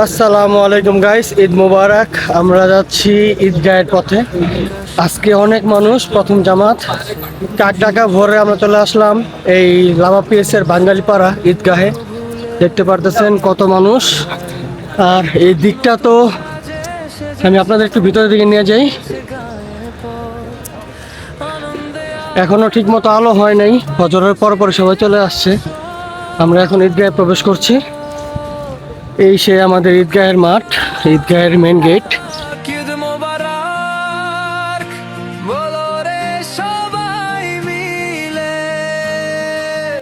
আসসালামু আলাইকুম গাইস, ঈদ মোবারক। আমরা যাচ্ছি ঈদগাহের পথে। আজকে অনেক মানুষ, প্রথম জামাত। কাকডাকা ভোরে আমরা চলে আসলাম এই লাভা পিএসের বাঙালিপাড়া ঈদগাহে। দেখতে পারতেছেন কত মানুষ। আর এই দিকটা তো আমি আপনাদের একটু ভিতরের দিকে নিয়ে যাই। এখনো ঠিক মতো আলো হয় নাই, ফজরের পর সবাই চলে আসছে। আমরা এখন ঈদগাহে প্রবেশ করছি। এই সে আমাদের ঈদগাহের মাঠ, ঈদগাহের মেন গেট।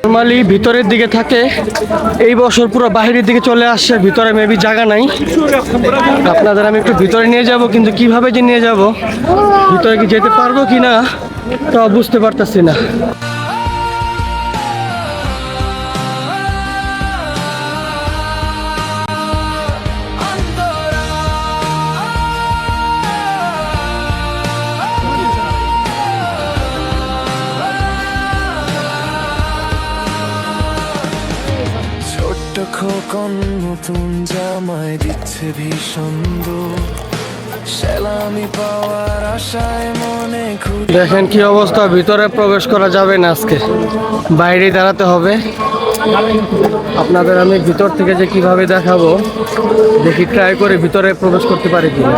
নর্মালি ভিতরের দিকে থাকে, এই বছর পুরো বাহিরের দিকে চলে আসছে। ভিতরে মেবি জায়গা নাই। আপনাদের আমি একটু ভিতরে নিয়ে যাব, কিন্তু কিভাবে যে নিয়ে যাব, ভিতরে কি যেতে পারবো কিনা তা বুঝতে পারতেছি না। খোকন নতুন জামাই দিচ্ছে ভীষণ সেলামি পাওয়ার আশায় মনে দেখেন কি অবস্থা, ভিতরে প্রবেশ করা যাবে না, আজকে বাইরে দাঁড়াতে হবে। আপনাদের আমি ভিতর থেকে যে কিভাবে দেখাবো, দেখি ট্রাই করে ভিতরে প্রবেশ করতে পারি কিনা।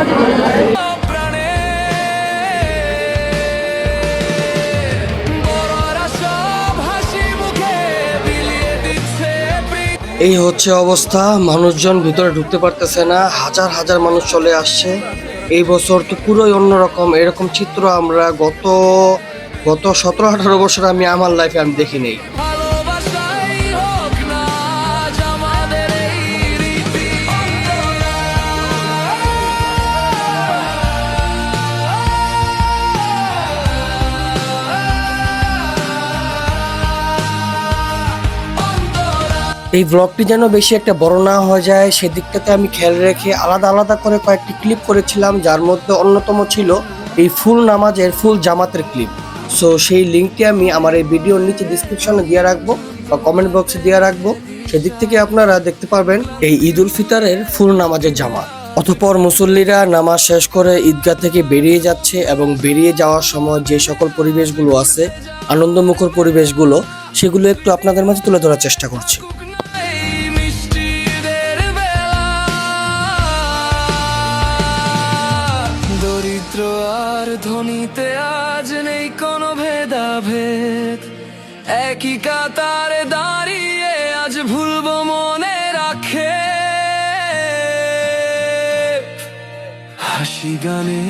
এই হচ্ছে অবস্থা, মানুষজন ভিতরে ঢুকতে পারতেছে না, হাজার হাজার মানুষ চলে আসছে। এই বছর তো পুরোই অন্যরকম। এরকম চিত্র আমরা গত 17-18 বছর আমি আমার লাইফে আমি দেখি নেই। এই ব্লগটি যেন বেশি একটা বড় না হয়ে যায়, সেদিকটাতে আমি খেয়াল রেখে আলাদা আলাদা করে কয়েকটি ক্লিপ করেছিলাম, যার মধ্যে অন্যতম ছিল এই ফুল নামাজের, ফুল জামাতের ক্লিপ। সো সেই লিঙ্কটি আমি আমার এই ভিডিওর নিচে ডিসক্রিপশনে দিয়ে রাখবো বা কমেন্ট বক্সে দিয়ে রাখবো। সেদিক থেকে আপনারা দেখতে পারবেন এই ঈদ উল ফিতরের ফুল নামাজের জামাত। অতঃপর মুসল্লিরা নামাজ শেষ করে ঈদগাহ থেকে বেরিয়ে যাচ্ছে, এবং বেরিয়ে যাওয়ার সময় যে সকল পরিবেশগুলো আছে, আনন্দমুখর পরিবেশগুলো, সেগুলো একটু আপনাদের মাঝে তুলে ধরার চেষ্টা করছি। আর ধনীতে আজ নেই কোনো ভেদাভেদ, একই কাতারে দাঁড়িয়ে আজ ভুলবো মনে রাখে। হাসি গানে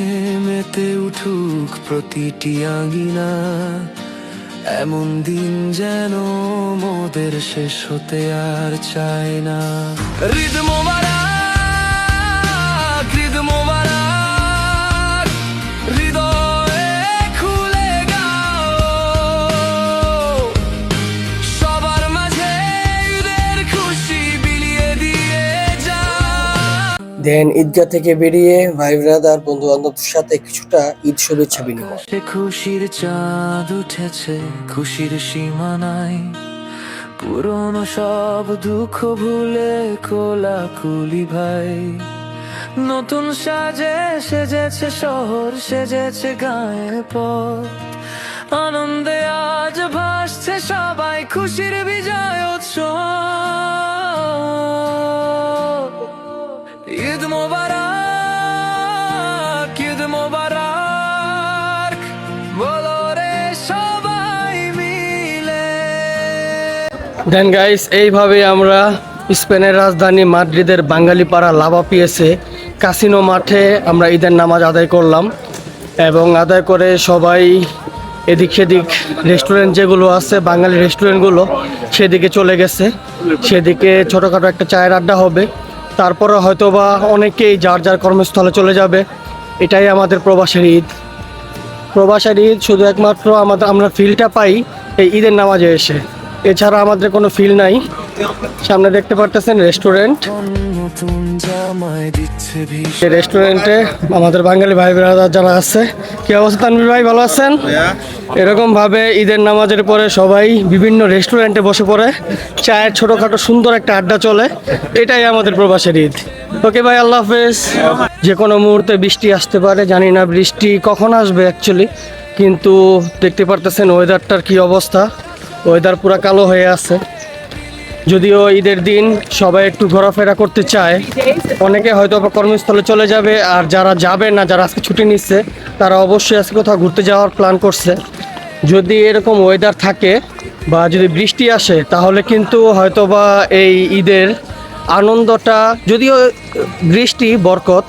মেতে উঠুক প্রতিটি আঙিনা, এমন দিন যেন মোদের শেষ হতে আর চায় না। ঈদ মোবারক, ঈদ মোবারক, দেন ঈদগাহ থেকে বেরিয়ে ভাই ব্রাদার, বন্ধু বান্ধবদের সাথে কিছুটা ঈদ শুভেচ্ছা বিনিময়। খুশির চাঁদ উঠেছে, খুশির সীমা নাই, পুরনো সব দুঃখ ভুলে কোলাকুলি ভাই। নতুন সাজে সেজেছে শহর, সেজেছে গায়ে পথ, আনন্দে আজ ভাসছে সবাই, খুশির বিজয় উৎসব। ঈদ মোবারক, ঈদ মোবারক, বলো রে সবাই মিলে। দেন গাইস, এইভাবে আমরা স্পেনের রাজধানী মাদ্রিদের বাঙালিপাড়া লাভা পিএসে কাসিনো মাঠে আমরা ঈদের নামাজ আদায় করলাম, এবং আদায় করে সবাই এদিক সেদিক রেস্টুরেন্ট যেগুলো আছে, বাঙালি রেস্টুরেন্টগুলো, সেদিকে চলে গেছে। সেদিকে ছোটোখাটো একটা চায়ের আড্ডা হবে, তারপরে হয়তো বা অনেকেই যার যার কর্মস্থলে চলে যাবে। এটাই আমাদের প্রবাসের ঈদ। প্রবাসের ঈদ শুধু একমাত্র আমরা ফিলটা পাই এই ঈদের নামাজে এসে, এছাড়া আমাদের কোনো ফিল নাই। সামনে দেখতে পারতেছেন রেস্টুরেন্ট। নতুন জামায় দিচ্ছে ভিস এই রেস্টুরেন্টে আমাদের বাঙালি ভাই ব্রাদার যারা আছে, কি অবস্থা তানভীর ভাই, ভালো আছেন? এরকম ভাবে ঈদের নামাজের পরে সবাই বিভিন্ন রেস্টুরেন্টে বসে পড়ে চায়ের ছোটখাটো সুন্দর একটা আড্ডা চলে। এটাই আমাদের প্রবাসের ঈদ। ওকে ভাই, আল্লাহ হাফেজ। যে কোনো মুহূর্তে বৃষ্টি আসতে পারে, জানি না বৃষ্টি কখন আসবে অ্যাকচুয়ালি, কিন্তু দেখতে পারতেছেন ওয়েদারটার কি অবস্থা। ওয়েদার পুরো কালো হয়ে আছে। যদিও ঈদের দিন সবাই একটু ঘোরাফেরা করতে চায়, অনেকে হয়তো বা কর্মস্থলে চলে যাবে, আর যারা যাবে না, যারা আজকে ছুটি নিচ্ছে, তারা অবশ্যই আজকে কোথাও ঘুরতে যাওয়ার প্ল্যান করছে। যদি এরকম ওয়েদার থাকে বা যদি বৃষ্টি আসে, তাহলে কিন্তু হয়তো বা এই ঈদের আনন্দটা, যদিও বৃষ্টি বরকত,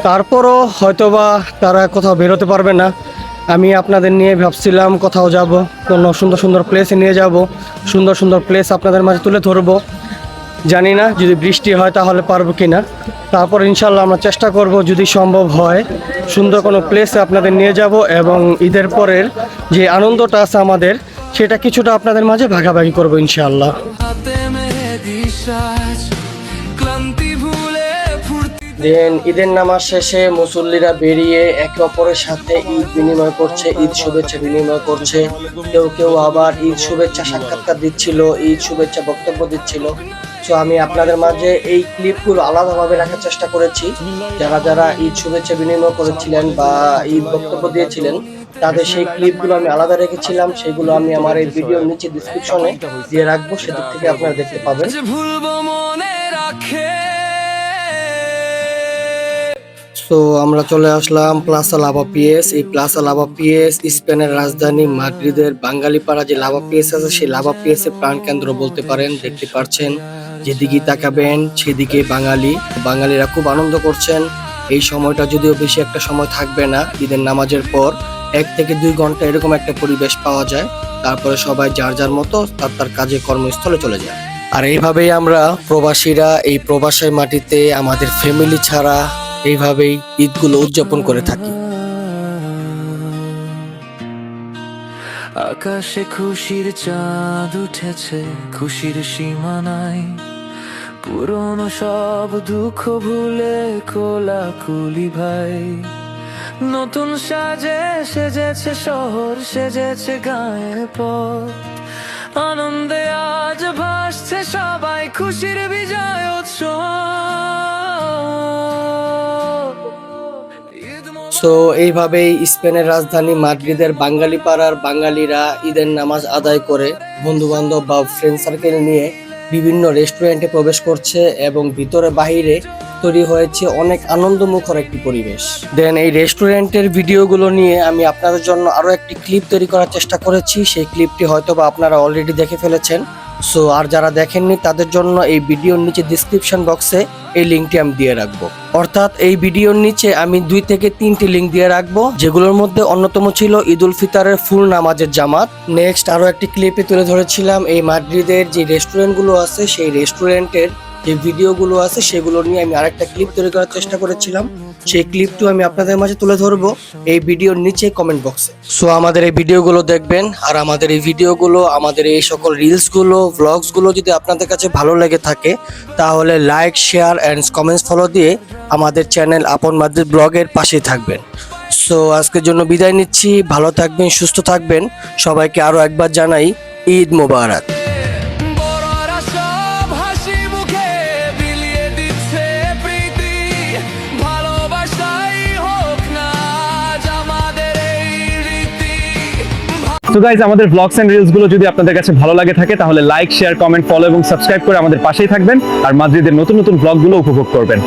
তারপরও হয়তোবা তারা কোথাও বেরোতে পারবে না। আমি আপনাদের নিয়ে ভাবছিলাম কোথাও যাব, কোনো সুন্দর সুন্দর প্লেসে নিয়ে যাব, সুন্দর সুন্দর প্লেস আপনাদের মাঝে তুলে ধরবো। জানি না যদি বৃষ্টি হয় তাহলে পারবো কি না। তারপর ইনশাল্লাহ আমরা চেষ্টা করব, যদি সম্ভব হয় সুন্দর কোনো প্লেসে আপনাদের নিয়ে যাব, এবং ঈদের পরের যে আনন্দটা আছে আমাদের, সেটা কিছুটা আপনাদের মাঝে ভাগাভাগি করবো ইনশাআল্লাহ। হাতে মেহেদি সাজ ক্লান্তি ভুলে ফুর্তি দেন ঈদের নামাজ শেষে মুসল্লিরা বেরিয়ে একে অপরের সাথে ঈদ বিনিময় করছে, ঈদ শুভেচ্ছা বিনিময় করছে। কেউ কেউ আবার ঈদ শুভেচ্ছা সাক্ষাৎকার দিচ্ছিল, ঈদ শুভেচ্ছা বক্তব্য দিচ্ছিল। তো আমি আপনাদের মাঝে এই ক্লিপগুলো আলাদাভাবে রাখার চেষ্টা করেছি। যারা যারা ঈদ শুভেচ্ছা বিনিময় করেছিলেন বা ঈদ বক্তব্য দিয়েছিলেন, তাদের সেই ক্লিপগুলো আমি আলাদা রেখেছিলাম। সেগুলো আমি আমার এই ভিডিওর নিচে ডিসক্রিপশনে দিয়ে রাখবো, সেদিক থেকে আপনারা দেখতে পাবেন। যে ভুলবো মনে রাখে তো আমরা চলে আসলাম প্লাজা লাভা পিএস। এই প্লাজা লাভা পিএস স্পেনের রাজধানী মাদ্রিদের বাঙালিপাড়া যে লাভা পিএস আছে, সেই লাভা পিএস এর প্রাণকেন্দ্র বলতে পারেন। দেখতে পাচ্ছেন যেদিকে তাকাবেন সেদিকে বাঙালিরা খুব আনন্দ করছেন। এই সময়টা যদিও বেশি একটা সময় থাকবে না, ঈদের নামাজের পর 1 থেকে 2 ঘন্টা এরকম একটা পরিবেশ পাওয়া যায়। তারপরে সবাই যার যার মতো তার কাজে কর্মস্থলে চলে যায়। আর এইভাবেই আমরা প্রবাসীরা এই প্রবাসের মাটিতে আমাদের ফ্যামিলি ছাড়া এইভাবেই ঈদগুলো উদযাপন করে থাকি। আকাশে খুশির চাঁদ উঠেছে, খুশির সীমা নাই। পুরনো সব দুঃখ ভুলে কোলাকুলি ভাই। নতুন সাজে সেজেছে শহর, সেজেছে গায়ের পথ। আনন্দে আজ ভাসছে সবাই, খুশির বিজয় উৎসব। তো এইভাবেই স্পেনের রাজধানী মাদ্রিদের বাঙালি পাড়ার বাঙালিরা ঈদের নামাজ আদায় করে বন্ধু বান্ধব বা ফ্রেন্ড সার্কেল নিয়ে বিভিন্ন রেস্টুরেন্টে প্রবেশ করছে, এবং ভিতরে বাহিরে তৈরি হয়েছে অনেক আনন্দমুখর একটি পরিবেশ। দেন এই রেস্টুরেন্টের ভিডিওগুলো নিয়ে আমি আপনাদের জন্য আরো একটি ক্লিপ তৈরি করার চেষ্টা করেছি। সেই ক্লিপটি হয়তো বা আপনারা অলরেডি দেখে ফেলেছেন। সো আর যারা দেখেননি তাদের জন্য এই ভিডিওর নিচে ডিসক্রিপশন বক্সে এই লিঙ্কটি আমি দিয়ে রাখবো। অর্থাৎ এই ভিডিওর নিচে আমি 2 থেকে 3টি লিঙ্ক দিয়ে রাখবো, যেগুলোর মধ্যে অন্যতম ছিল ঈদ উল ফিতরের ফুল নামাজের জামাত। নেক্সট আরো একটি ক্লিপে তুলে ধরেছিলাম এই মাদ্রিদের যে রেস্টুরেন্টগুলো আছে, সেই রেস্টুরেন্টের যে ভিডিওগুলো আছে সেগুলো নিয়ে আমি আরেকটা ক্লিপ তৈরি করার চেষ্টা করেছিলাম। সেই ক্লিপটি আমি আপনাদের মাঝে তুলে ধরবো এই ভিডিওর নিচে কমেন্ট বক্সে। সো আমাদের এই ভিডিওগুলো দেখবেন, আর আমাদের এই ভিডিওগুলো, আমাদের এই সকল রিলসগুলো, ভ্লগসগুলো যদি আপনাদের কাছে ভালো লেগে থাকে, তাহলে like, share and comments follow দিয়ে আমাদের চ্যানেল আপন মাদ্রিদ ব্লগের পাশেই থাকবেন। সো আজকের জন্য বিদায় নিচ্ছি। ভালো থাকবেন, সুস্থ থাকবেন। সবাইকে আরো একবার জানাই ঈদ মোবারক। বড়রা সব হাসি মুখে বিলিয়ে দিচ্ছে প্রীতি। ভালোবাসাই হোক না আজ আমাদের এই রীতি। তো গাইজ, আমাদের ব্লগস এন্ড রিলস গুলো যদি আপনাদের কাছে ভালো লাগে থাকে, তাহলে লাইক, শেয়ার, কমেন্ট, ফলো এবং সাবস্ক্রাইব করে আমাদের পাশেই থাকবেন, আর মাদ্রিদের নতুন নতুন ব্লগ গুলো উপভোগ করবেন।